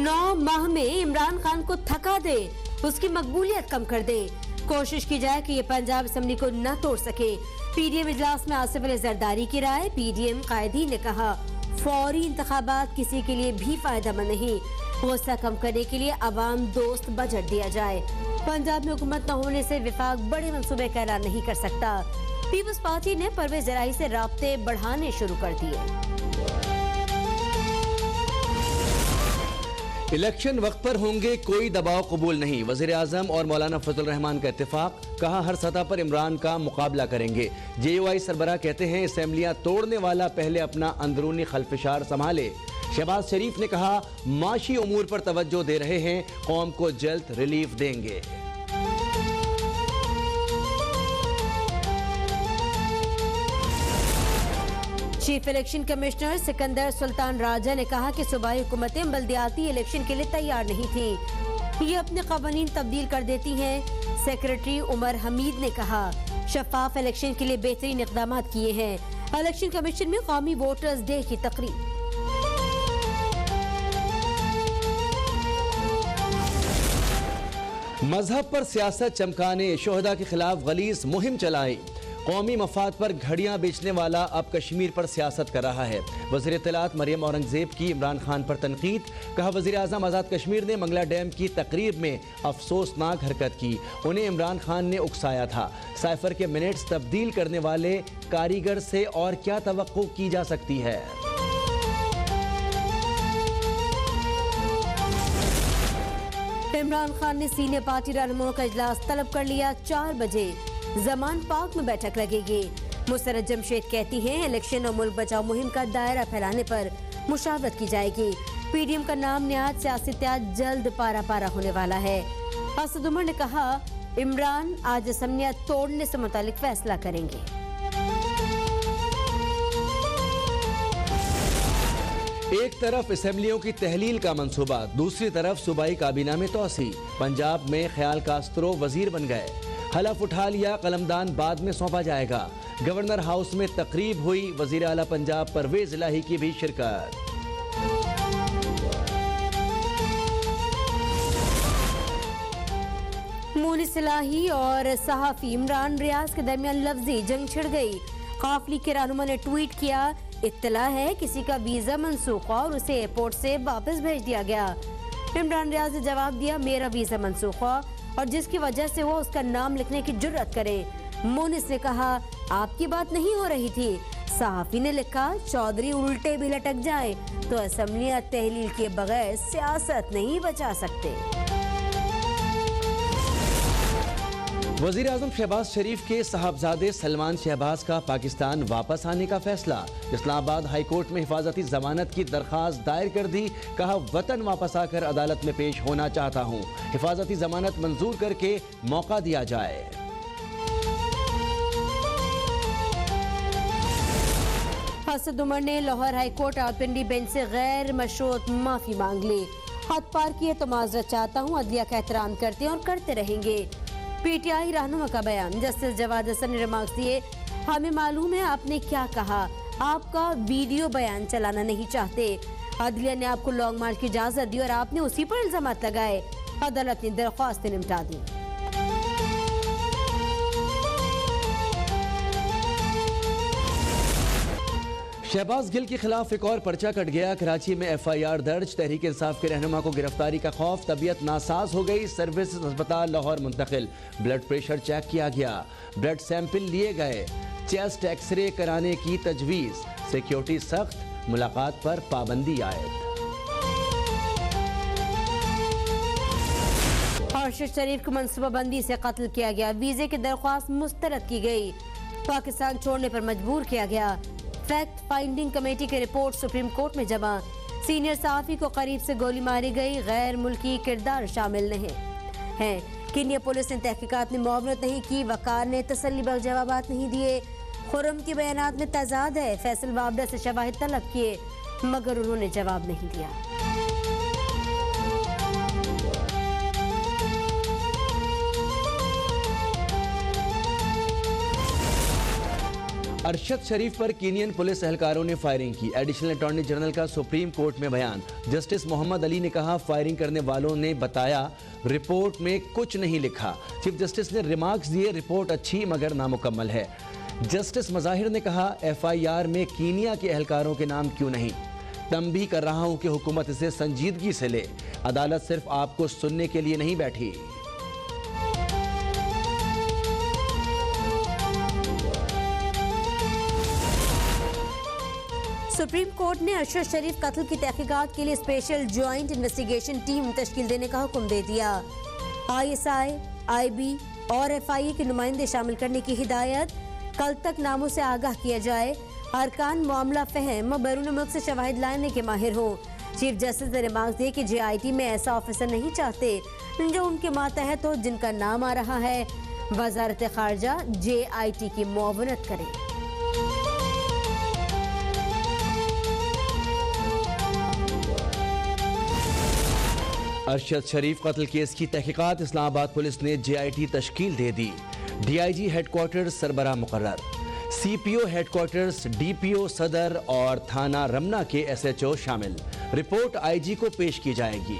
9 माह में इमरान खान को थका दे, उसकी मकबूलियत कम कर दे। कोशिश की जाए कि ये पंजाब असेंबली को न तोड़ सके। पीडीएम इजलास में आसिफ अली जरदारी की राय। पीडीएम कायदीन ने कहा फौरी इंतखाबात किसी के लिए भी फायदेमंद नहीं। गुस्सा कम करने के लिए अवाम दोस्त बजट दिया जाए। पंजाब में हुकूमत न होने से विफाक बड़े मंसूबे का ऐलान नहीं कर सकता। पीपल्स पार्टी ने परवेज इलाही से राब्ते बढ़ाने शुरू कर दिए। इलेक्शन वक्त पर होंगे, कोई दबाव कबूल नहीं। वजीर आजम और मौलाना फजल रहमान का इत्तेफाक। कहा हर सतह पर इमरान का मुकाबला करेंगे। JUI सरबराह कहते हैं असेंबलियां तोड़ने वाला पहले अपना अंदरूनी खलफिशार संभाले। शहबाज शरीफ ने कहा माशी उमूर पर तवज्जो दे रहे हैं, कौम को जल्द रिलीफ देंगे। Chief election commissioner Sikandar Sultan Raja ने कहा कि सूबाई हुकूमतें बल्दियाती इलेक्शन के लिए तैयार नहीं थी, ये अपने कवानीन तब्दील कर देती हैं। सेक्रेटरी उमर हमीद ने कहा शफाफ इलेक्शन के लिए बेहतरीन इक़दाम किए हैं। इलेक्शन कमीशन में कौमी वोटर्स डे की तकरीब। मजहब पर सियासत चमकाने, शोहदा के खिलाफ गलीज मुहिम चलाई। कौमी मफाद पर घड़ियां बेचने वाला अब कश्मीर पर सियासत कर रहा है। वज़ीर इत्तलात मरियम औरंगजेब की इमरान खान पर तनकीद। कहा वज़ीर आज़म आज़ाद कश्मीर ने मंगला डैम की तकरीब में अफसोसनाक हरकत की, उन्हें इमरान खान ने उकसाया था। साइफर के मिनट्स तब्दील करने वाले कारीगर से और क्या तवक्को की जा सकती है। इमरान खान ने सीनियर पार्टी रहनुमाओं का इजलास तलब कर लिया। 4 बजे जमान पार्क में बैठक लगेगी। मुसरत जमशेद कहती हैं इलेक्शन और मुल्क बचाओ मुहिम का दायरा फैलाने पर मुशावरत की जाएगी। पीडीएम का नाम निहायत सियासी इत्तेहाद जल्द पारा पारा होने वाला है। असद उमर ने कहा इमरान आज असम्बलियां तोड़ने से मुतालिक फैसला करेंगे। एक तरफ असेंबलियों की तहलील का मंसूबा, दूसरी तरफ सूबाई काबीना में तोसी। पंजाब में ख्याल कास्त्रो वजीर बन गए। हलफ उठा लिया, कलमदान बाद में सौंपा जाएगा। गवर्नर हाउस में तकरीब हुई, वजीर आला पंजाब परवेज इलाही की भी शिरकत। मुनिस इलाही और सहाफी इमरान रियाज के दरमियान लफ्जी जंग छिड़ गई। काफली के रहनुमा ने ट्वीट किया इत्तला है किसी का वीजा मनसूख और उसे एयरपोर्ट से वापस भेज दिया गया। इमरान रियाज ने जवाब दिया मेरा वीजा मनसूख और जिसकी वजह से वो उसका नाम लिखने की जुर्रत करे। मुनिस ने कहा आपकी बात नहीं हो रही थी। सहाफी ने लिखा चौधरी उल्टे भी लटक जाए तो असेंबलियां तहलील के बगैर सियासत नहीं बचा सकते। वजीर आजम शहबाज शरीफ के साहबजादे सलमान शहबाज का पाकिस्तान वापस आने का फैसला। इस्लामाबाद हाई कोर्ट में हिफाजती जमानत की दरखास्त दायर कर दी। कहा वतन वापस आकर अदालत में पेश होना चाहता हूँ, हिफाजती जमानत मंजूर करके मौका दिया जाए। असद उमर ने Lahore high court Rawalpindi bench से गैर मशरूत माफी मांग ली। हद पार किए तो माजरत चाहता हूँ, अदलिया का एहतराम करते हैं और करते रहेंगे। पीटीआई रहनुमा का बयान। जस्टिस जवाद हसन ने रिमार्क्स दिए हमें मालूम है आपने क्या कहा, आपका वीडियो बयान चलाना नहीं चाहते। अदलिया ने आपको लॉन्ग मार्च की इजाजत दी और आपने उसी पर इल्जामात लगाए। अदालत ने दरख्वास्त निपटा दी। शहबाज गिल के खिलाफ एक और पर्चा कट गया। कराची में FIR दर्ज। तहरीक इंसाफ के रहनुमा को गिरफ्तारी का खौफ, तबीयत नासाज हो गई। सर्विस अस्पताल लाहौर मुंतकिल। ब्लड प्रेशर चेक किया गया, ब्लड सैंपल लिए गए, चेस्ट एक्सरे कराने की तजवीज। सिक्योरिटी सख्त, मुलाकात पर पाबंदी आयद। अरशद शरीफ को मनसूबाबंदी से कत्ल किया गया। वीजे की दरख्वास्त मुस्तरद की गई। पाकिस्तान छोड़ने पर मजबूर किया गया। फैक्ट फाइंडिंग कमेटी की रिपोर्ट सुप्रीम कोर्ट में जमा। सीनियर सहाफी को करीब से गोली मारी गई। गैर मुल्की किरदार शामिल नहीं हैं। केन्या पुलिस ने तहकीकात में मुआवनत नहीं की। वकार ने तसल्लीबख्श जवाबात नहीं दिए। खुर्रम के बयानात में तजाद है। फैसल वाबडा से शवाहिद तलब किए मगर उन्होंने जवाब नहीं दिया। अरशद शरीफ पर कीनियन पुलिस एहलकारों ने फायरिंग की। एडिशनल अटॉर्नी जनरल का सुप्रीम कोर्ट में बयान। जस्टिस मोहम्मद अली ने कहा, फायरिंग करने वालों ने बताया रिपोर्ट में कुछ नहीं लिखा। चीफ जस्टिस ने रिमार्क्स दिए, रिपोर्ट अच्छी मगर नामुकम्मल है। जस्टिस मज़ाहिर ने कहा, FIR में कीनिया के एहलकारों के नाम क्यों नहीं। तंबीह कर रहा हूं कि हुकूमत इसे संजीदगी से ले। अदालत सिर्फ आपको सुनने के लिए नहीं बैठी। सुप्रीम कोर्ट ने अरशद शरीफ कत्ल की तहकीकात के लिए स्पेशल ज्वाइंट इन्वेस्टिगेशन टीम तश्कील देने का हुक्म दे दिया। ISI, IB और FIA के नुमाइंदे शामिल करने की हिदायत। कल तक नामों से आगाह किया जाए। अरकान मामला फहम और बैरून मुल्क से शवाहिद लाने के माहिर हो। चीफ जस्टिस ने रिमार्क दिए कि JIT में ऐसा ऑफिसर नहीं चाहते जो उनके मातहत हो, जिनका नाम आ रहा है। वजारत खारजा JIT की मुआवनत करे। अरशद शरीफ कत्ल केस की तहकीकात। इस्लामाबाद पुलिस ने JIT तश्कील दे दी। DIG हेडक्वार्टर्स सरबराह मुकर्रर। CPO हेडक्वार्टर्स, DPO सदर और थाना रमना के SHO शामिल। रिपोर्ट IG को पेश की जाएगी।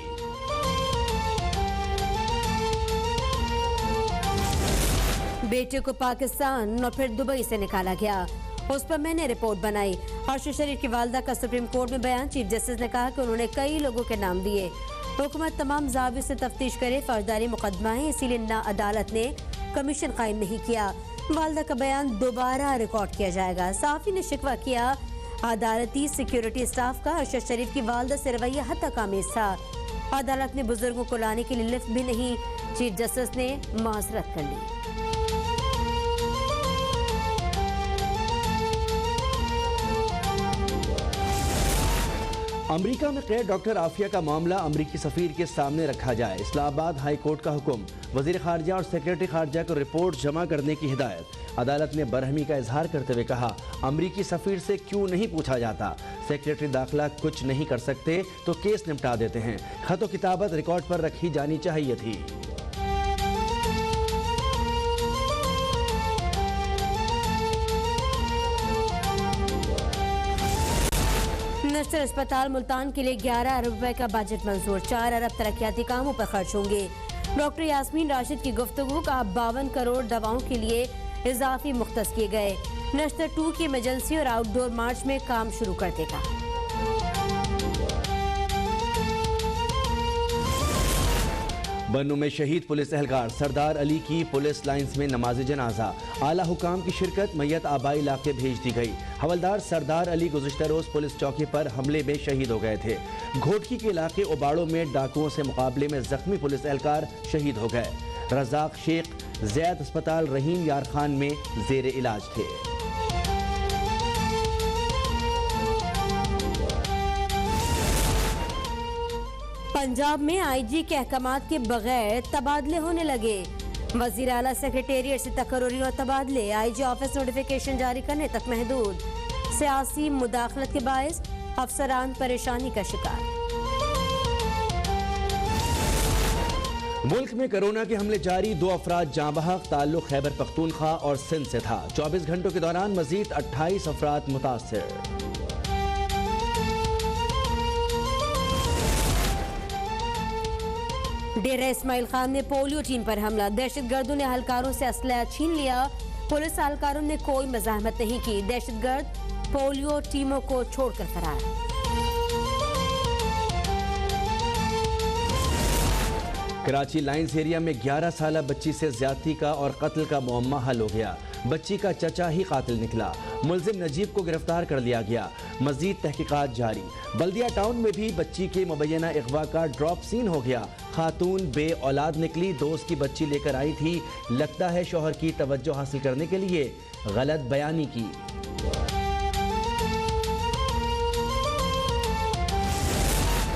बेटे को पाकिस्तान और फिर दुबई से निकाला गया, उस पर मैंने रिपोर्ट बनाई। अरशद शरीफ की वालदा का सुप्रीम कोर्ट में बयान। चीफ जस्टिस ने कहा कि उन्होंने कई लोगों के नाम दिए। हुकूमत तमाम जावियों से तफ्तीश करे। फौजदारी मुकदमा है, इसीलिए ना अदालत ने कमीशन कायम नहीं किया। वालदा का बयान दोबारा रिकॉर्ड किया जाएगा। साफी ने शिकवा किया, अदालती सिक्योरिटी स्टाफ का अरशद शरीफ की वालदा से रवैया हद तक आमेज था। अदालत ने बुजुर्गों को लाने के लिए लिफ्ट भी नहीं। चीफ जस्टिस ने माजरत कर ली। अमेरिका में कैद डॉक्टर आफिया का मामला अमेरिकी सफीर के सामने रखा जाए। इस्लामाबाद हाई कोर्ट का हुक्म। वजीर खारजा और सेक्रेटरी खारजा को रिपोर्ट जमा करने की हिदायत। अदालत ने बरहमी का इजहार करते हुए कहा, अमेरिकी सफीर से क्यों नहीं पूछा जाता। सेक्रेटरी दाखिला कुछ नहीं कर सकते तो केस निपटा देते हैं। खतो किताबत रिकॉर्ड पर रखी जानी चाहिए थी। नेशनल अस्पताल मुल्तान के लिए 11 अरब रुपए का बजट मंजूर। 4 अरब तरक्याती कामों पर खर्च होंगे। डॉक्टर यास्मीन राशिद की गुफ्तगू का 52 करोड़ दवाओं के लिए इजाफी मुख्तस किए गए। नश्तर 2 की इमरजेंसी और आउटडोर मार्च में काम शुरू कर देगा। बन्नू में शहीद पुलिस एहलकार सरदार अली की पुलिस लाइंस में नमाज जनाजा। आला हुकाम की शिरकत, मैयत आबाई इलाके भेज दी गई। हवलदार सरदार अली गुज़िश्ता रोज पुलिस चौकी पर हमले में शहीद हो गए थे। घोटकी के इलाके उबाड़ों में डाकुओं से मुकाबले में जख्मी पुलिस एहलकार शहीद हो गए। रज़ाक शेख ज़ैद अस्पताल रहीम यार खान में जेर इलाज थे। पंजाब में IG के अहकामात के बगैर तबादले होने लगे। वज़ीर आला सेक्रेटेरिएट से तकर्री और तबादले। IG ऑफिस नोटिफिकेशन जारी करने तक महदूद। सियासी मुदाखलत के बायस अफसरान परेशानी का शिकार। मुल्क में कोरोना के हमले जारी। 2 अफराद जाँ बहक। ताल्लुक खैबर पख्तूनख्वा और सिंध से था। 24 घंटों के दौरान मजीद 28 अफराद मुतासर। डेरा इस्माइल खान में पोलियो टीम पर हमला। दहशतगर्दों ने अहलकारों से असलहा छीन लिया। पुलिस अहलकारों ने कोई मज़ाहमत नहीं की। दहशतगर्द पोलियो टीमों को छोड़कर फरार। कराची लाइंस एरिया में 11 साला बच्ची से ज्यादती का और कत्ल का मुअम्मा हल हो गया। बच्ची का चचा ही कातिल निकला। मुलजिम नजीब को गिरफ्तार कर लिया गया। मजीद तहकीकात जारी। बल्दिया टाउन में भी बच्ची के मुबैना अगवा का ड्रॉप सीन हो गया। खातून बे औलाद निकली। दोस्त की बच्ची लेकर आई थी। लगता है शौहर की तवज्जो हासिल करने के लिए गलत बयानी की।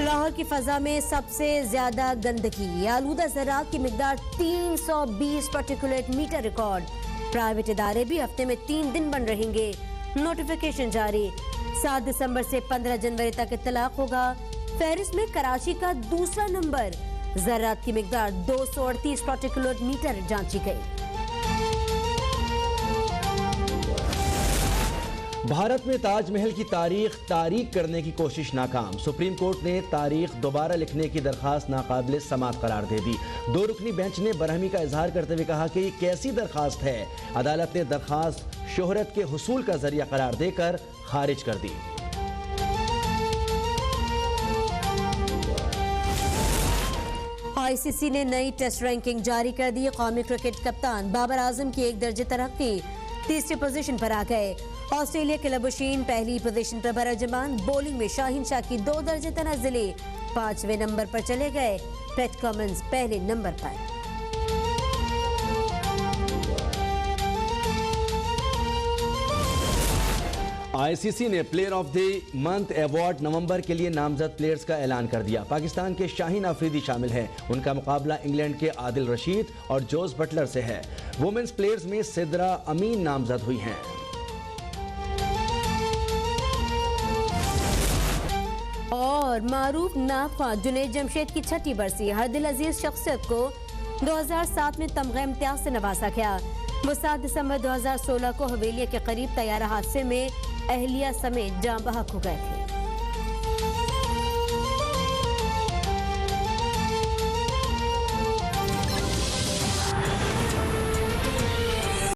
लाहौर की फजा में सबसे ज्यादा गंदगी। आलूदा ज़रात की मिकदार 320 पार्टिकुलेट मीटर रिकॉर्ड। प्राइवेट इदारे भी हफ्ते में 3 दिन बंद रहेंगे। नोटिफिकेशन जारी। 7 दिसंबर से 15 जनवरी तक इत्तलाक होगा। फहरिस्त में कराची का दूसरा नंबर। ज़रात की मिकदार 238 पार्टिकुलेट मीटर जांची गई। भारत में ताजमहल की तारीख करने की कोशिश नाकाम। सुप्रीम कोर्ट ने तारीख दोबारा लिखने की दरखास्त नाकाबिल समात करार दे दी। 2 रुकनी बेंच ने बरहमी का इजहार करते हुए कहा कि ये कैसी दरखास्त है। अदालत ने दरखास्त शोहरत के हुसूल का जरिया करार देकर खारिज कर दी। आईसीसी ने नई टेस्ट रैंकिंग जारी कर दी। कौमी क्रिकेट कप्तान बाबर आजम की 1 दर्जे तरक्की, 3री पोजीशन पर आ गए। ऑस्ट्रेलिया के लबुशीन पहली पोजीशन पर बरजमान। बॉलिंग में शाहीन शाह की 2 दर्जे तनाज़ुली 5वें नंबर पर चले गए। पैट कमिंस पहले नंबर पर। आईसीसी ने player of the month award नवंबर के लिए नामजद प्लेयर्स का ऐलान कर दिया। पाकिस्तान के शाहीन अफरीदी शामिल हैं। उनका मुकाबला इंग्लैंड के आदिल रशीद और जोस बटलर से है। वुमेन्स प्लेयर्स में सिद्रा अमीन नामजद हुई हैं। और मारूफ नाखवा जुनैद जमशेद की 6ठी बरसी। हर दिल अजीज शख्सियत को 2007 में तमगा इम्तियाज से नवाजा गया। वो 7 दिसंबर 2016 को हवेलिया के करीब तैयारा हादसे में अहलिया समेत जाँ बहक हो गए थे।